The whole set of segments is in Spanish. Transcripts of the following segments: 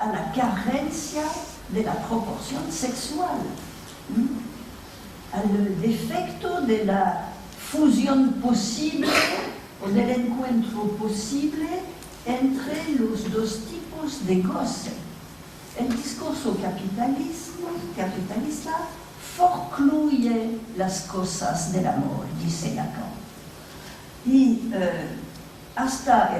a la carencia de la proporción sexual, al defecto de la fusión posible o del encuentro posible entre los dos tipos de goce. El discurso capitalista forcluye las cosas del amor, dice Lacan. Y hasta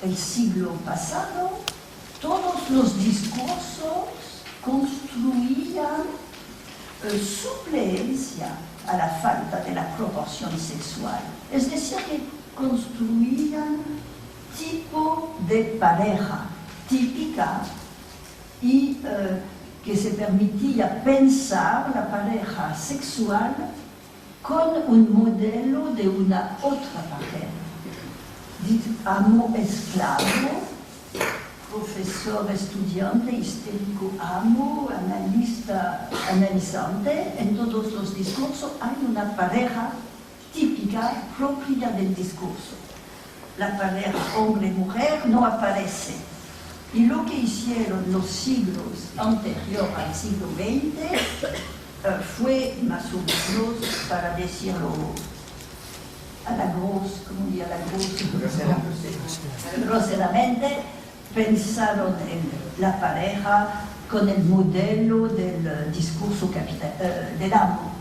el siglo pasado, todos los discursos construían suplencia a la falta de la proporción sexual. Es decir, que construían tipo de pareja típica y que se permitía pensar la pareja sexual con un modelo de una otra pareja. Amo esclavo, profesor, estudiante, histérico, amo, analista, analizante. En todos los discursos hay una pareja típica propia del discurso. La pareja hombre-mujer no aparece. Y lo que hicieron los siglos anteriores al siglo XX fue más o menos, para decirlo a la groseramente, pensaron en la pareja con el modelo del discurso del amo.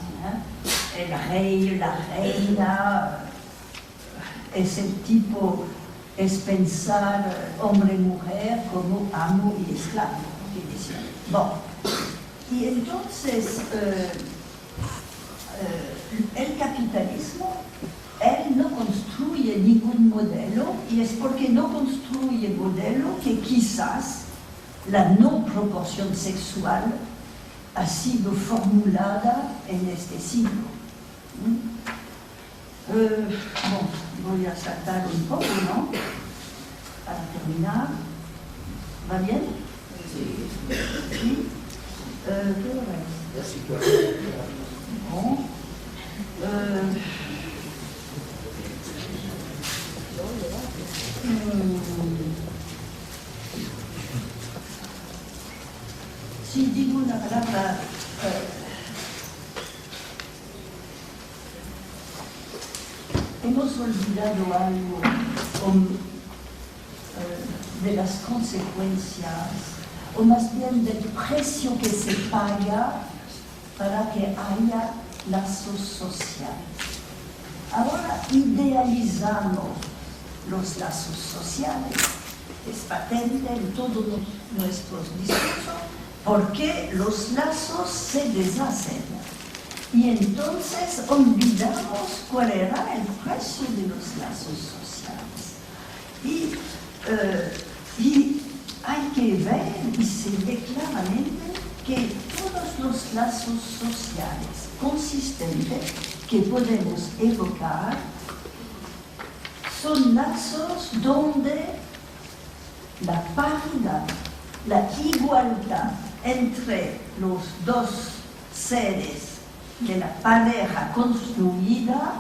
El rey, la reina, es el tipo, es pensar hombre-mujer como amo y esclavo. Bon. Y entonces el capitalismo, él no construye ningún modelo, y es porque no construye modelo que quizás la no proporción sexual ha sido formulada en este siglo. Voy a saltar un poco, ¿no? Para terminar. ¿Va bien? Sí. ¿Sí? ¿Qué hora es? Bon. Si digo una palabra hemos olvidado algo de las consecuencias, o más bien del precio que se paga para que haya lazos sociales. Ahora idealizamos los lazos sociales, es patente en todos nuestros discursos, porque los lazos se deshacen. Y entonces olvidamos cuál era el precio de los lazos sociales. Y hay que ver, y se ve claramente, que todos los lazos sociales consistentes que podemos evocar son lazos donde la paridad, la igualdad entre los dos seres de la pareja construida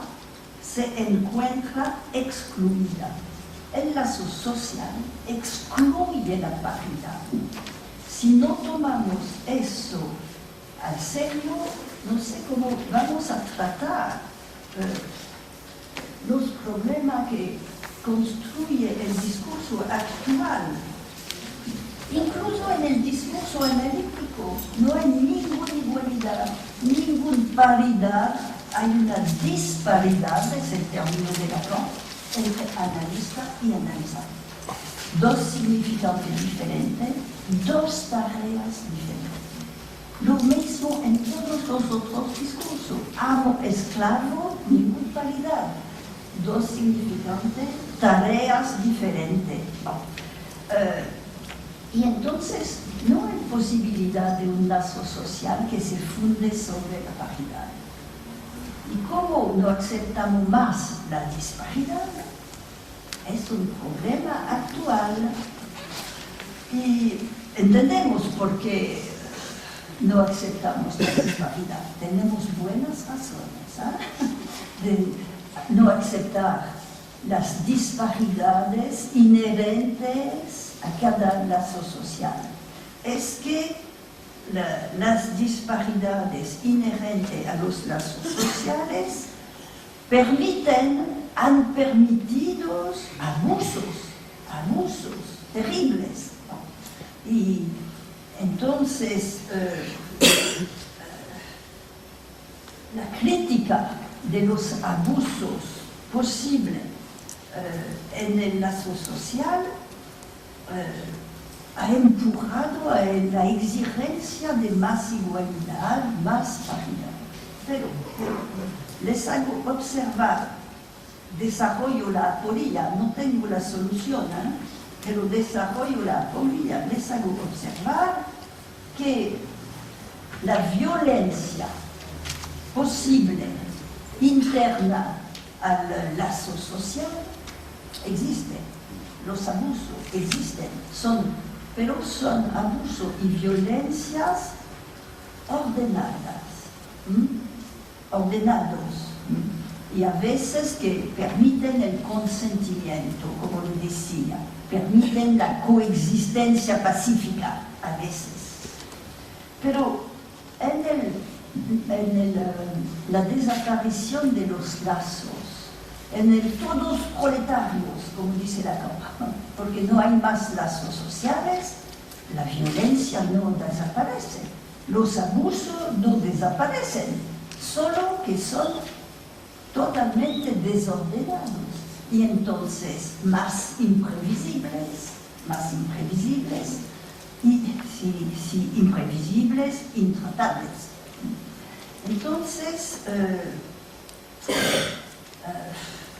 se encuentra excluida. El lazo social excluye la paridad. Si no tomamos eso al serio, no sé cómo vamos a tratar los problemas que construye el discurso actual. Incluso en el discurso analítico no hay ninguna igualdad, ninguna paridad, hay una disparidad, es el término de Lacan, entre analista y analizante. Dos significantes diferentes, dos tareas diferentes. Lo mismo en todos los otros discursos. Amo, esclavo, ninguna paridad. Dos significantes, tareas diferentes. Y entonces no hay posibilidad de un lazo social que se funde sobre la paridad. Y como no aceptamos más la disparidad, es un problema actual. Y entendemos por qué no aceptamos la disparidad. Tenemos buenas razones de no aceptar las disparidades inherentes a cada lazo social es que las disparidades inherentes a los lazos sociales han permitido abusos terribles. Y entonces la crítica de los abusos posibles en el lazo social ha empujado a la exigencia de más igualdad, más paridad. Pero les hago observar, desarrollo la aporía, no tengo la solución, pero desarrollo la aporía, les hago observar que la violencia posible interna al lazo social existe, los abusos existen, pero son abusos y violencias ordenados, y a veces que permiten el consentimiento, como le decía, permiten la coexistencia pacífica a veces. Pero la desaparición de los lazos, en el todos proletarios, como dice Lacan, porque no hay más lazos sociales, la violencia no desaparece, los abusos no desaparecen, solo que son totalmente desordenados y entonces más imprevisibles y si imprevisibles, intratables. Entonces,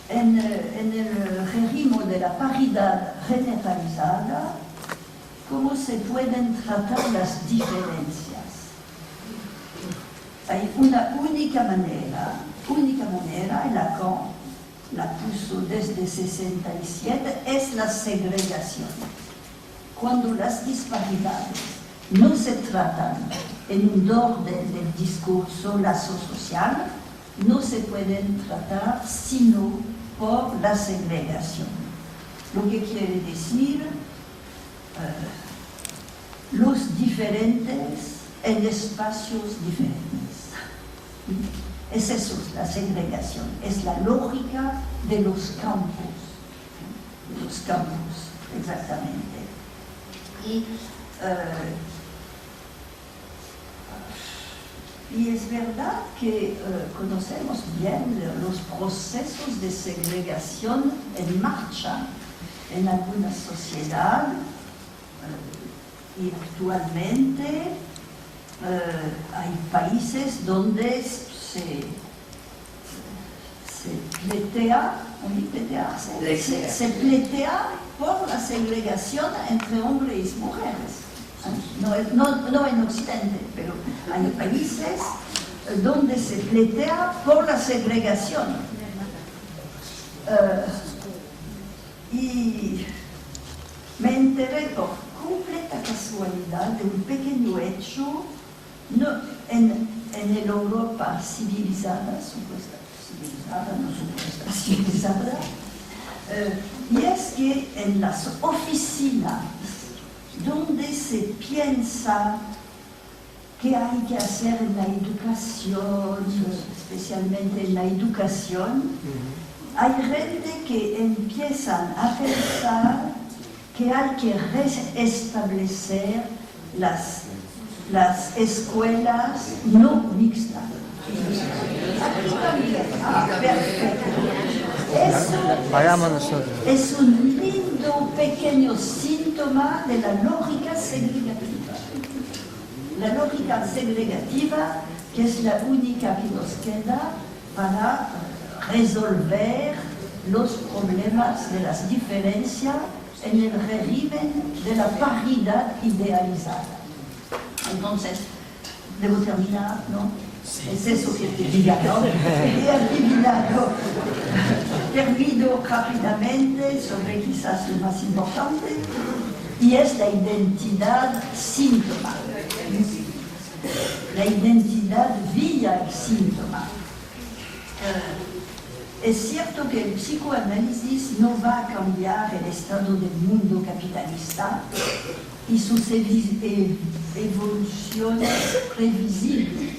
en el régimen de la paridad generalizada, ¿cómo se pueden tratar las diferencias? Hay una única manera, y Lacan la puso desde 67, es la segregación. Cuando las disparidades no se tratan en un orden del discurso lazo social, no se pueden tratar sino por la segregación. Lo que quiere decir los diferentes en espacios diferentes. Es eso, la segregación, es la lógica de los campos, exactamente. Y es verdad que conocemos bien los procesos de segregación en marcha en algunas sociedades y actualmente hay países donde se pletea por la segregación entre hombres y mujeres. No en Occidente, pero hay países donde se pletea por la segregación. Y me enteré por completa casualidad de un pequeño hecho en Europa civilizada, y es que en las oficinas donde se piensa que hay que hacer en la educación, especialmente en la educación, hay gente que empiezan a pensar que hay que restablecer las escuelas no mixtas. Aquí también. Perfecto. Eso es un lindo pequeño síntoma de la lógica segregativa. La lógica segregativa, que es la única que nos queda para resolver los problemas de las diferencias en el régimen de la paridad idealizada. Entonces, debo terminar, ¿no? Es eso que te diga, ¿no? He adivinado. Termino rápidamente sobre quizás lo más importante, y es la identidad síntoma. La identidad vía el síntoma. Es cierto que el psicoanálisis no va a cambiar el estado del mundo capitalista y sus evoluciones previsibles.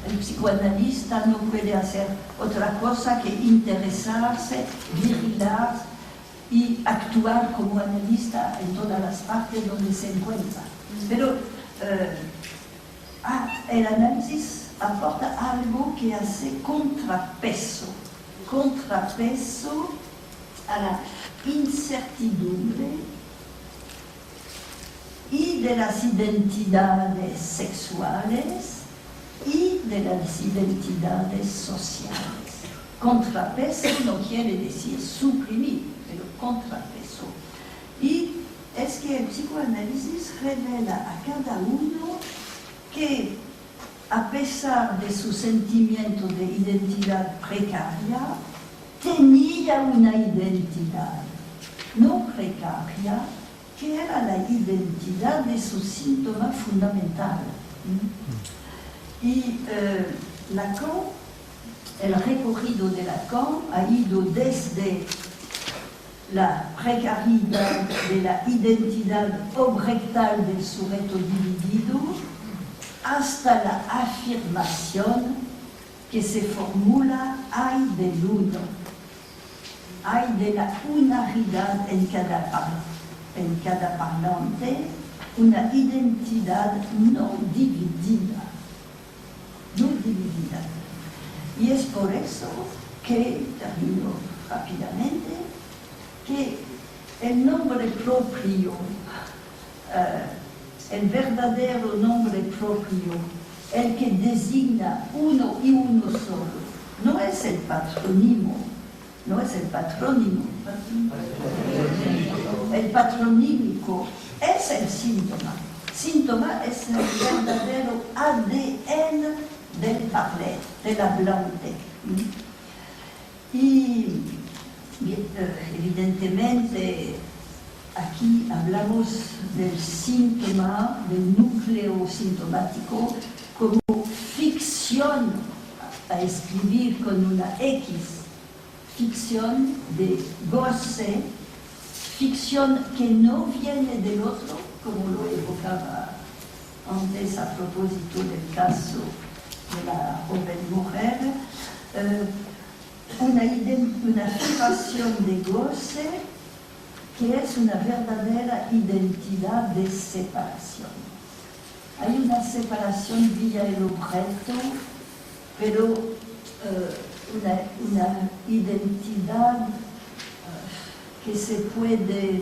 El psicoanalista no puede hacer otra cosa que interesarse, vigilar y actuar como analista en todas las partes donde se encuentra. Pero el análisis aporta algo que hace contrapeso a la incertidumbre y de las identidades sexuales y de las identidades sociales. Contrapeso no quiere decir suprimir, pero contrapeso. Y es que el psicoanálisis revela a cada uno que, a pesar de su sentimiento de identidad precaria, tenía una identidad no precaria, que era la identidad de su síntoma fundamental. Y Lacan, el recorrido de Lacan ha ido desde la precariedad de la identidad objectal del sujeto dividido hasta la afirmación que se formula hay del uno, hay de la unaridad en cada parlante, una identidad no dividida. Y es por eso que, termino rápidamente, que el nombre propio, el verdadero nombre propio, el que designa uno y uno solo, no es el patronímico, el patronímico es el síntoma. Síntoma es el verdadero ADN del parler, del hablante. Y evidentemente aquí hablamos del síntoma, del núcleo sintomático, como ficción a escribir con una X, ficción de goce, ficción que no viene del otro, como lo evocaba antes a propósito del caso de la joven mujer, una fijación de goce que es una verdadera identidad de separación. Hay una separación vía el objeto, pero una identidad que se puede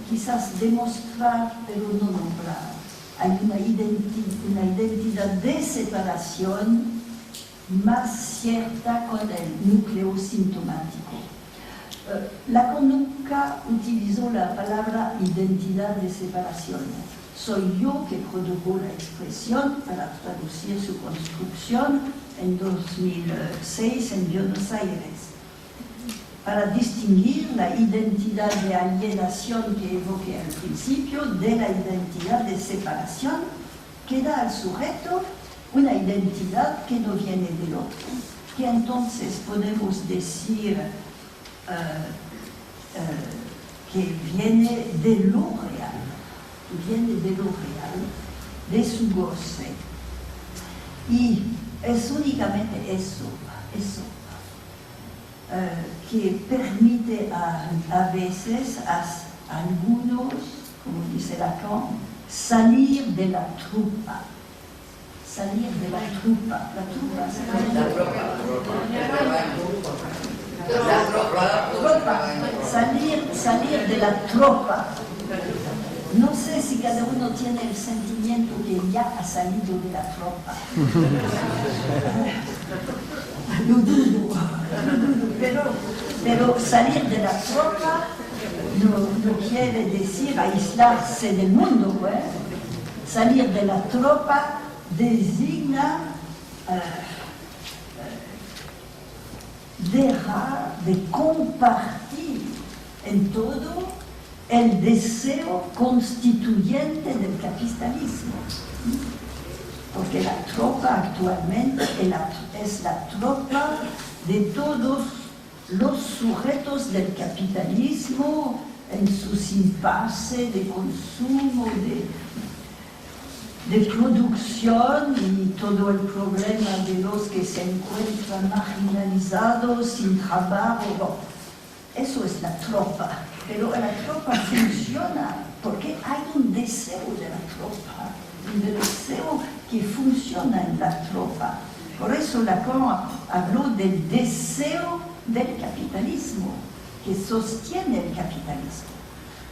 quizás demostrar, pero no nombrar. Hay una identidad de separación más cierta con el núcleo sintomático. Lacan nunca utilizó la palabra identidad de separación. Soy yo que produjo la expresión para traducir su construcción en 2006 en Buenos Aires, para distinguir la identidad de alienación que evoqué al principio de la identidad de separación que da al sujeto una identidad que no viene del otro, que entonces podemos decir que viene de lo real, de su goce. Y es únicamente eso que permite a veces a algunos, como dice Lacan, salir de la trupa. Salir de la tropa. No sé si cada uno tiene el sentimiento que ya ha salido de la tropa. Lo dudo, pero salir de la tropa no quiere decir aislarse del mundo. Salir de la tropa designa dejar de compartir en todo el deseo constituyente del capitalismo. porque la tropa actualmente es la tropa de todos los sujetos del capitalismo en sus impases de consumo, de producción y todo el problema de los que se encuentran marginalizados, sin trabajo. Bueno, eso es la tropa, pero la tropa funciona porque hay un deseo de la tropa, un deseo que funciona en la tropa. Por eso Lacan habló del deseo del capitalismo, que sostiene el capitalismo,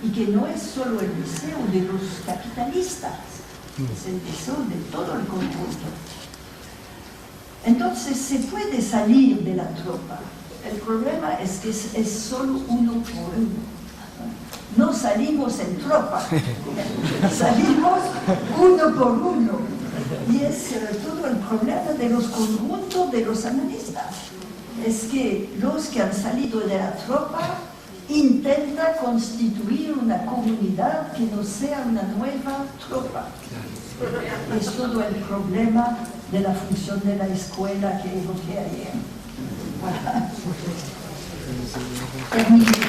y que no es solo el deseo de los capitalistas, es el deseo de todo el conjunto. Entonces se puede salir de la tropa. El problema es que es solo uno por uno. No salimos en tropa, salimos uno por uno. Y es todo el problema de los conjuntos de los analistas. Es que los que han salido de la tropa intentan constituir una comunidad que no sea una nueva tropa. Es todo el problema de la función de la escuela que evoqué ayer. Voilà. Terminé.